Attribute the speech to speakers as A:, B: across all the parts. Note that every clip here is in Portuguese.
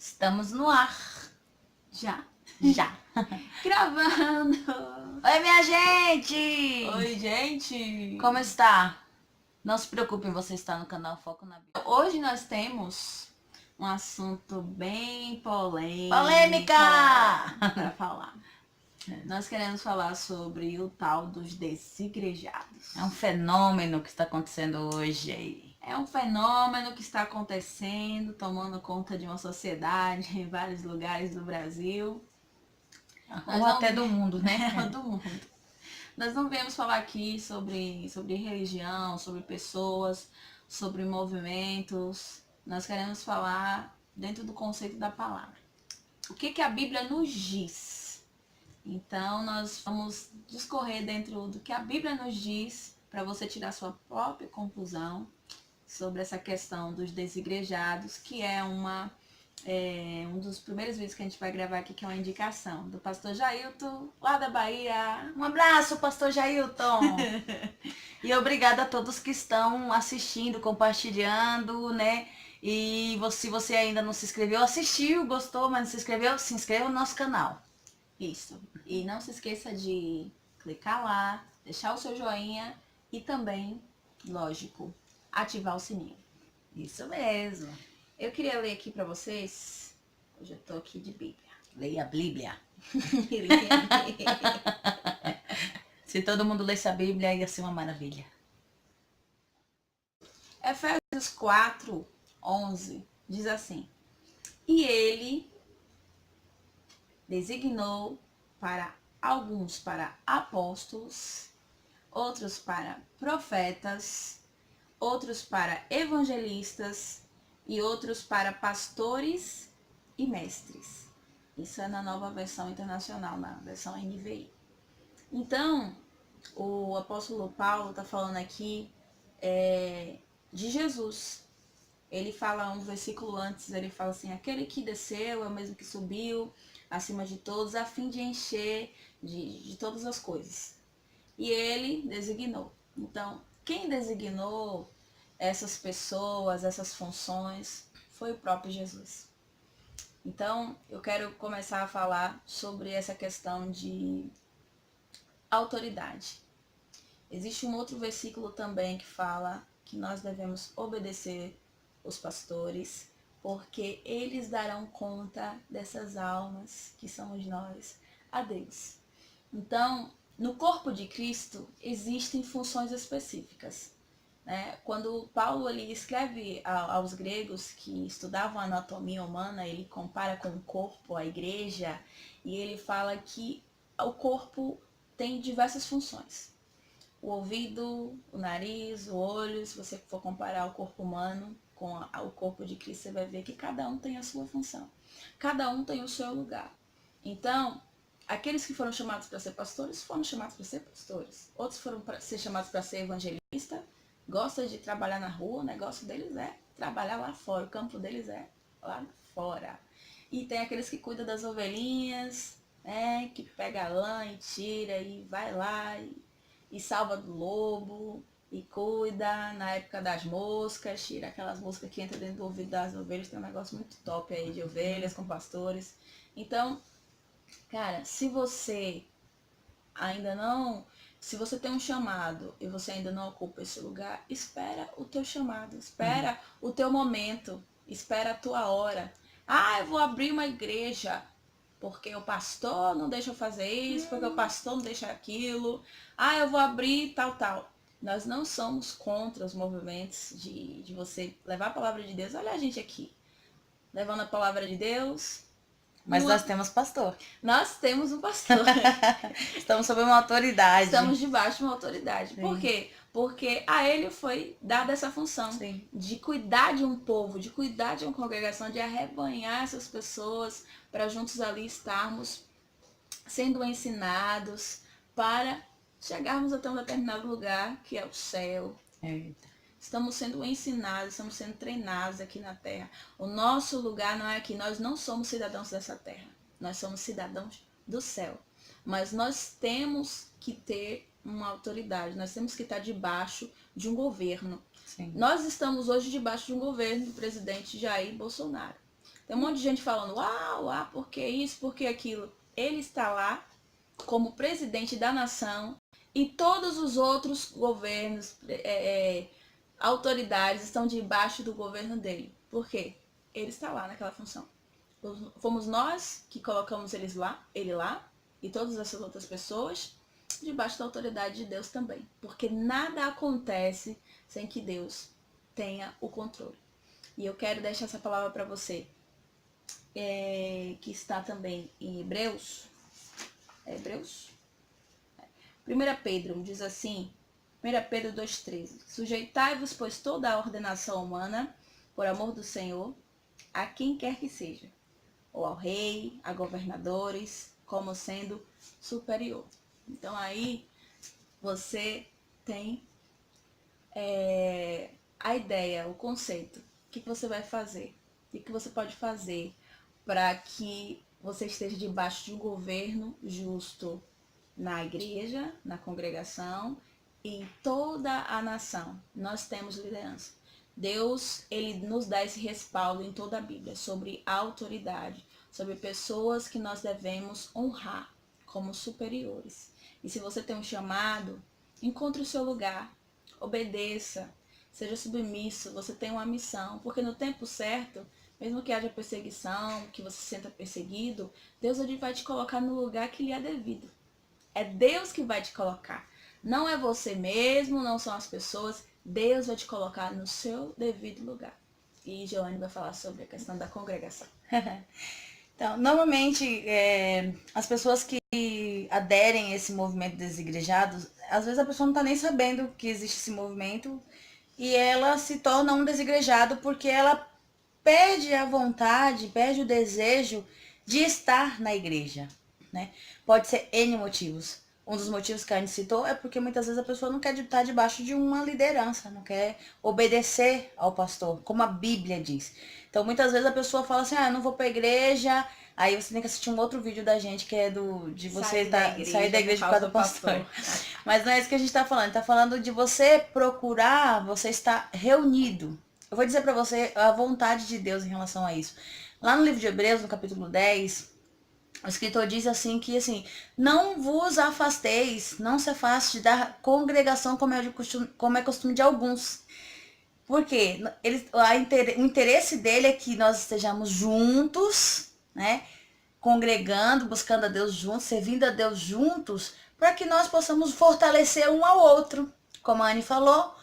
A: Estamos no ar.
B: Já.
A: Já.
B: Gravando!
A: Oi, minha gente!
B: Oi, gente!
A: Como está? Não se preocupem, você está no canal Foco na Bíblia.
B: Hoje nós temos um assunto bem polêmico.
A: Polêmica!
B: Para falar. Nós queremos falar sobre o tal dos desigrejados.
A: É um fenômeno que está acontecendo hoje aí.
B: É um fenômeno que está acontecendo, tomando conta de uma sociedade em vários lugares do Brasil.
A: Ou até do mundo, né?
B: Do mundo. Nós não viemos falar aqui sobre religião, sobre pessoas, sobre movimentos. Nós queremos falar dentro do conceito da palavra. O que a Bíblia nos diz? Então, nós vamos discorrer dentro do que a Bíblia nos diz para você tirar sua própria conclusão sobre essa questão dos desigrejados, que é um dos primeiros vídeos que a gente vai gravar aqui, que é uma indicação do pastor Jailton, lá da Bahia.
A: Um abraço, pastor Jailton! E obrigada a todos que estão assistindo, compartilhando, né? E se você ainda não se inscreveu, assistiu, gostou, mas não se inscreveu, se inscreva no nosso canal.
B: Isso. E não se esqueça de clicar lá, deixar o seu joinha e também, lógico, ativar o sininho.
A: Isso mesmo.
B: Eu queria ler aqui para vocês. Hoje eu tô aqui de Bíblia.
A: Leia a Bíblia. Se todo mundo lesse a Bíblia, ia ser uma maravilha.
B: Efésios 4:11 diz assim: E ele designou para alguns para apóstolos, outros para profetas, outros para evangelistas e outros para pastores e mestres. Isso é na nova versão internacional, na versão NVI. Então, o apóstolo Paulo está falando aqui de Jesus. Ele fala um versículo antes, ele fala assim: aquele que desceu é o mesmo que subiu acima de todos, a fim de encher de todas as coisas. E ele designou. Então, quem designou essas pessoas, essas funções, foi o próprio Jesus. Então, eu quero começar a falar sobre essa questão de autoridade. Existe um outro versículo também que fala que nós devemos obedecer os pastores, porque eles darão conta dessas almas, que somos nós, a Deus. Então, no corpo de Cristo existem funções específicas. Quando Paulo ele escreve aos gregos que estudavam a anatomia humana, ele compara com o corpo, a igreja, e ele fala que o corpo tem diversas funções. O ouvido, o nariz, o olho, se você for comparar o corpo humano com o corpo de Cristo, você vai ver que cada um tem a sua função. Cada um tem o seu lugar. Então, aqueles que foram chamados para ser pastores, foram chamados para ser pastores. Outros foram para ser chamados para ser evangelista, gostam de trabalhar na rua, o negócio deles é trabalhar lá fora, o campo deles é lá fora. E tem aqueles que cuidam das ovelhinhas, que pega a lã e tira e vai lá e salva do lobo e cuida na época das moscas, tira aquelas moscas que entram dentro do ouvido das ovelhas. Tem um negócio muito top aí de ovelhas com pastores. Então, cara, se você tem um chamado e você ainda não ocupa esse lugar, espera o teu chamado, espera o teu momento, espera a tua hora. Eu vou abrir uma igreja porque o pastor não deixa eu fazer isso, porque o pastor não deixa aquilo. Eu vou abrir tal. Nós não somos contra os movimentos de você levar a palavra de Deus. Olha a gente aqui, levando a palavra de Deus.
A: Mas nós temos pastor.
B: Nós temos um pastor.
A: Estamos sob uma autoridade.
B: Estamos debaixo de uma autoridade.
A: Sim.
B: Por quê? Porque a ele foi dada essa função.
A: Sim.
B: De cuidar de um povo, de cuidar de uma congregação, de arrebanhar essas pessoas para juntos ali estarmos sendo ensinados para chegarmos até um determinado lugar que é o céu.
A: Eita.
B: Estamos sendo ensinados, estamos sendo treinados aqui na terra. O nosso lugar não é aqui. Nós não somos cidadãos dessa terra. Nós somos cidadãos do céu. Mas nós temos que ter uma autoridade. Nós temos que estar debaixo de um governo.
A: Sim.
B: Nós estamos hoje debaixo de um governo do presidente Jair Bolsonaro. Tem um monte de gente falando, por que isso, por que aquilo. Ele está lá como presidente da nação e todos os outros governos, autoridades estão debaixo do governo dele. Por quê? Ele está lá naquela função. Fomos nós que colocamos ele lá, e todas essas outras pessoas debaixo da autoridade de Deus também. Porque nada acontece sem que Deus tenha o controle. E eu quero deixar essa palavra para você, que está também em Hebreus. Hebreus? 1 Pedro diz assim, 1 Pedro 2,13. Sujeitai-vos, pois, toda a ordenação humana, por amor do Senhor, a quem quer que seja, ou ao rei, a governadores, como sendo superior. Então aí você tem a ideia, o conceito. O que você vai fazer? O que você pode fazer para que você esteja debaixo de um governo justo na igreja, na congregação e em toda a nação. Nós temos liderança. Deus, ele nos dá esse respaldo em toda a Bíblia sobre autoridade, sobre pessoas que nós devemos honrar como superiores. E se você tem um chamado, encontre o seu lugar, obedeça, seja submisso, você tem uma missão, porque no tempo certo, mesmo que haja perseguição, que você se sinta perseguido, Deus ele vai te colocar no lugar que lhe é devido. É Deus que vai te colocar. Não é você mesmo, não são as pessoas. Deus vai te colocar no seu devido lugar. E Joane vai falar sobre a questão da congregação.
A: Então, normalmente, as pessoas que aderem a esse movimento desigrejados, às vezes a pessoa não está nem sabendo que existe esse movimento e ela se torna um desigrejado porque ela perde a vontade, perde o desejo de estar na igreja, né? Pode ser N motivos. Um dos motivos que a gente citou é porque muitas vezes a pessoa não quer estar debaixo de uma liderança, não quer obedecer ao pastor, como a Bíblia diz. Então muitas vezes a pessoa fala assim, eu não vou pra igreja, aí você tem que assistir um outro vídeo da gente que é de você sair da igreja por causa do pastor. Mas não é isso que a gente tá falando, a gente tá falando de você procurar, você estar reunido. Eu vou dizer pra você a vontade de Deus em relação a isso. Lá no livro de Hebreus, no capítulo 10, o escritor diz assim que assim, não vos afasteis, não se afaste da congregação como é costume de alguns. Porque o interesse dele é que nós estejamos juntos, né? Congregando, buscando a Deus juntos, servindo a Deus juntos, para que nós possamos fortalecer um ao outro. Como a Anne falou,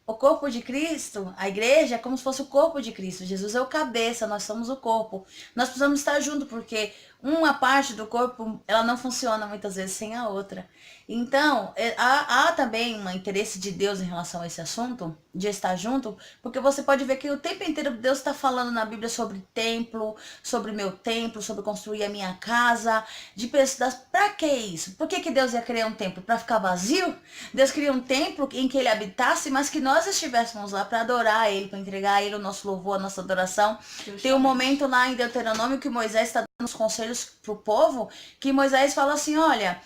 A: o corpo de Cristo, a igreja, é como se fosse o corpo de Cristo. Jesus é o cabeça, nós somos o corpo. Nós precisamos estar juntos, porque uma parte do corpo, ela não funciona muitas vezes sem a outra. Então, há também um interesse de Deus em relação a esse assunto, de estar junto, porque você pode ver que o tempo inteiro Deus está falando na Bíblia sobre templo, sobre meu templo, sobre construir a minha casa, de pessoas. Pra que isso? Por que Deus ia criar um templo? Para ficar vazio? Deus criou um templo em que ele habitasse, mas que nós estivéssemos lá para adorar a ele, para entregar a ele o nosso louvor, a nossa adoração. Justamente. Tem um momento lá em Deuteronômio que Moisés está dando os conselhos pro povo, que Moisés fala assim, olha,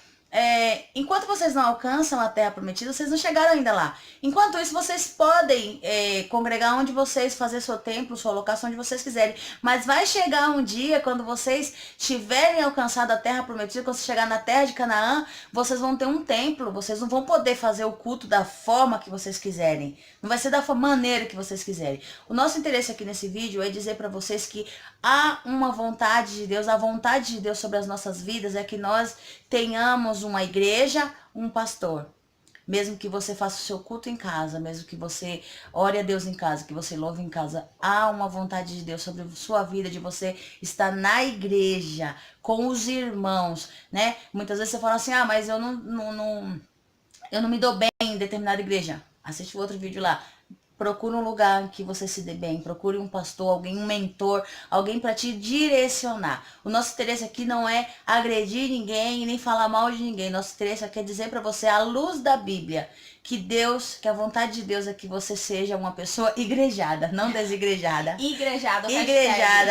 A: enquanto vocês não alcançam a terra prometida, vocês não chegaram ainda lá. Enquanto isso, vocês podem congregar onde vocês, fazer seu templo, sua locação onde vocês quiserem. Mas vai chegar um dia, quando vocês tiverem alcançado a terra prometida, quando vocês chegar na terra de Canaã, vocês vão ter um templo, vocês não vão poder fazer o culto da forma que vocês quiserem. Não vai ser da maneira que vocês quiserem. O nosso interesse aqui nesse vídeo é dizer para vocês que há uma vontade de Deus, a vontade de Deus sobre as nossas vidas é que nós tenhamos uma igreja, um pastor. Mesmo que você faça o seu culto em casa, mesmo que você ore a Deus em casa, que você louve em casa, há uma vontade de Deus sobre a sua vida, de você estar na igreja, com os irmãos, né? Muitas vezes você fala assim, mas eu não me dou bem em determinada igreja. Assiste o outro vídeo lá. Procure um lugar em que você se dê bem. Procure um pastor, alguém, um mentor, alguém para te direcionar. O nosso interesse aqui não é agredir ninguém, nem falar mal de ninguém. Nosso interesse aqui é dizer para você, à luz da Bíblia, que a vontade de Deus é que você seja uma pessoa igrejada, não desigrejada. Igrejada,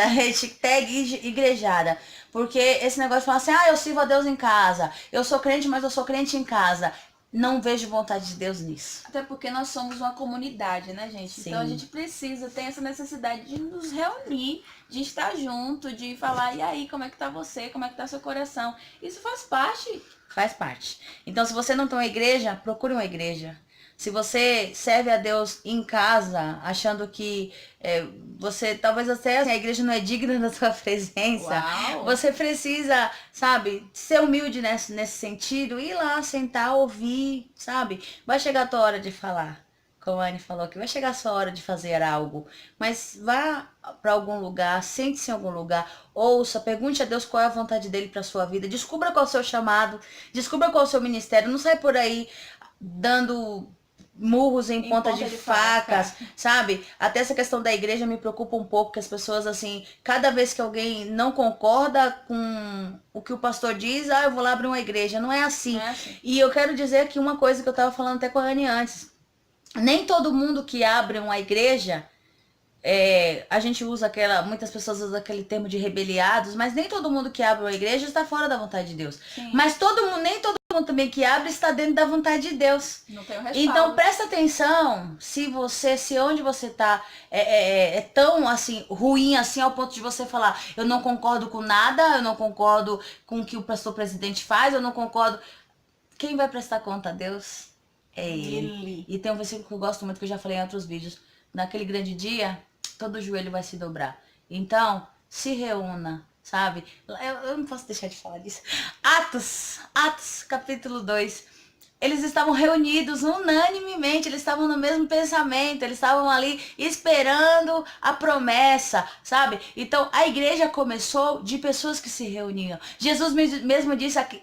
A: hashtag igrejada. Porque esse negócio de falar assim, eu sirvo a Deus em casa, eu sou crente, mas eu sou crente em casa. Não vejo vontade de Deus nisso.
B: Até porque nós somos uma comunidade, né, gente?
A: Sim.
B: Então a gente precisa ter essa necessidade de nos reunir, de estar junto, de falar, e aí, como é que tá você? Como é que tá seu coração? Isso faz parte.
A: Faz parte. Então, se você não tem uma igreja, procure uma igreja. Se você serve a Deus em casa, achando que você, talvez até a igreja não é digna da sua presença,
B: Uau!
A: você precisa, sabe, ser humilde nesse sentido, ir lá, sentar, ouvir, sabe? Vai chegar a tua hora de falar, como a Anne falou aqui, vai chegar a sua hora de fazer algo, mas vá para algum lugar, sente-se em algum lugar, ouça, pergunte a Deus qual é a vontade dele para sua vida, descubra qual é o seu chamado, descubra qual é o seu ministério, não sai por aí dando murros em ponta de facas, sabe? Até essa questão da igreja me preocupa um pouco, que as pessoas, assim, cada vez que alguém não concorda com o que o pastor diz, eu vou lá abrir uma igreja. Não é assim.
B: Não é assim.
A: E eu quero dizer aqui uma coisa que eu tava falando até com a Anne antes. Nem todo mundo que abre uma igreja, a gente usa muitas pessoas usam aquele termo de rebeliados, mas nem todo mundo que abre uma igreja está fora da vontade de Deus.
B: Sim.
A: Mas nem todo mundo também que abre está dentro da vontade de Deus.
B: Não tem o respaldo.
A: Então presta atenção, se onde você tá é tão assim ruim assim ao ponto de você falar, eu não concordo com nada, eu não concordo com o que o pastor presidente faz, eu não concordo. Quem vai prestar conta a Deus é ele. E tem um versículo que eu gosto muito, que eu já falei em outros vídeos. Naquele grande dia, todo joelho vai se dobrar. Então, se reúna, sabe? Eu não posso deixar de falar disso. Atos, capítulo 2. Eles estavam reunidos unanimemente, eles estavam no mesmo pensamento, eles estavam ali esperando a promessa, sabe? Então a igreja começou de pessoas que se reuniam. Jesus mesmo disse aqui,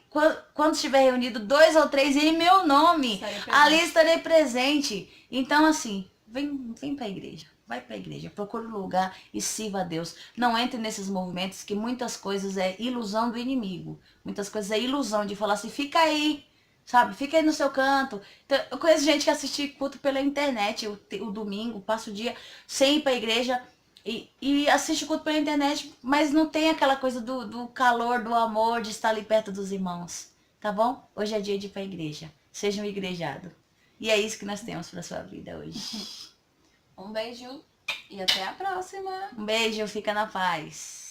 A: quando estiver reunido 2 ou 3 em meu nome, ali estarei presente. Então assim, vem pra igreja. Vai pra igreja, procure um lugar e sirva a Deus. Não entre nesses movimentos que muitas coisas é ilusão do inimigo. Muitas coisas é ilusão de falar assim, fica aí. Sabe, fica aí no seu canto. Então, eu conheço gente que assiste culto pela internet, o domingo, passa o dia sem ir pra igreja e assiste culto pela internet, mas não tem aquela coisa do calor, do amor, de estar ali perto dos irmãos. Tá bom? Hoje é dia de ir pra igreja. Seja um igrejado. E é isso que nós temos pra sua vida hoje.
B: Um beijo e até a próxima.
A: Um beijo, fica na paz.